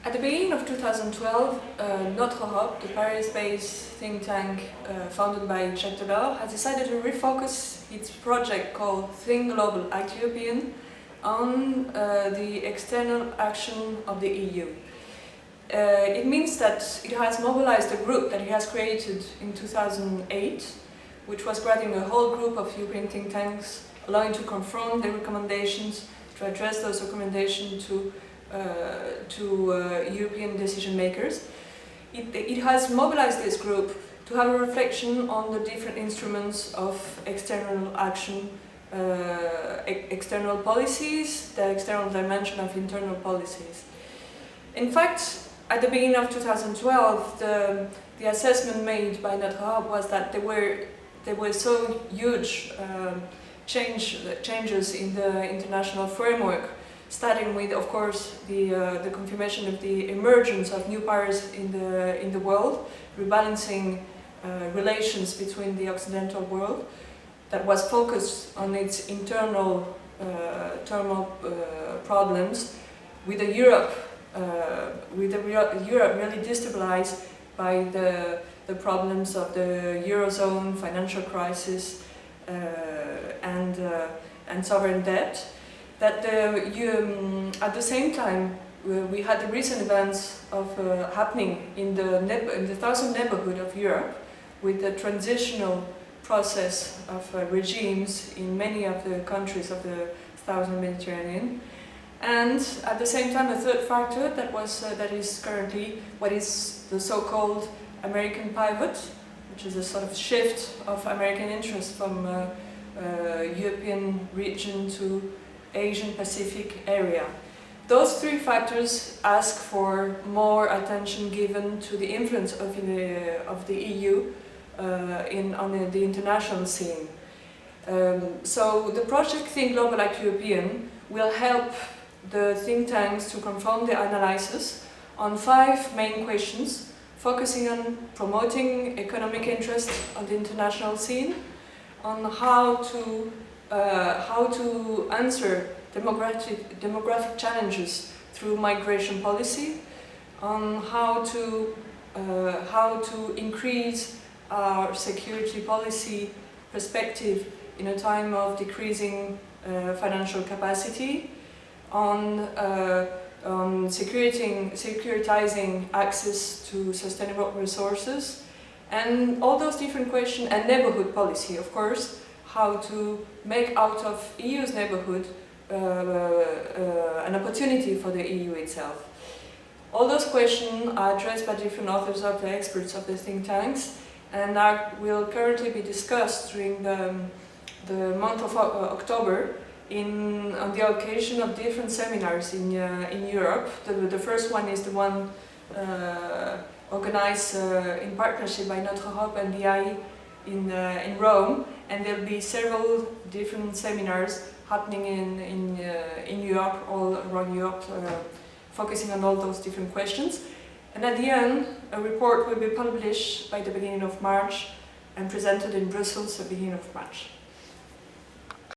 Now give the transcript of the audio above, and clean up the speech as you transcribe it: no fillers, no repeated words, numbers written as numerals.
At the beginning of 2012, Notre Europe, the Paris-based think tank founded by Jacques Delors, has decided to refocus its project called Think Global, Act European on the external action of the EU. It means that it has mobilized a group that it has created in 2008, which was creating a whole group of European think tanks, allowing to confront the recommendations, to address those recommendations to European decision makers. It has mobilized this group to have a reflection on the different instruments of external action, external policies, the external dimension of internal policies. In fact, at the beginning of 2012, the assessment made by Notre Europe was that there were so huge changes in the international framework, starting with, of course, the confirmation of the emergence of new powers in the world, rebalancing relations between the Occidental world, that was focused on its internal problems, with a Europe really destabilized by the problems of the Eurozone, financial crisis, and sovereign debt. That at the same time we had the recent events happening in the southern neighbourhood of Europe, with the transitional process of regimes in many of the countries of the southern Mediterranean, and at the same time a third factor that is currently what is the so-called American pivot, which is a sort of shift of American interest from European region to Asian Pacific area. Those three factors ask for more attention given to the influence of the EU on the international scene. So the project Think Global, Act European will help the think tanks to confirm their analysis on 5 main questions, focusing on promoting economic interest on the international scene, on how to answer demographic challenges through migration policy, on how to increase our security policy perspective in a time of decreasing financial capacity, on securitizing access to sustainable resources, and all those different questions, and neighbourhood policy, of course, how to make out of EU's neighbourhood an opportunity for the EU itself. All those questions are addressed by different authors of the experts of the think tanks, and will currently be discussed during the month of October on the occasion of different seminars in Europe. The first one is the one organized in partnership by Notre Europe and the AI in Rome, and there will be several different seminars happening in Europe, all around Europe, focusing on all those different questions. And at the end, a report will be published by the beginning of March and presented in Brussels at the beginning of March.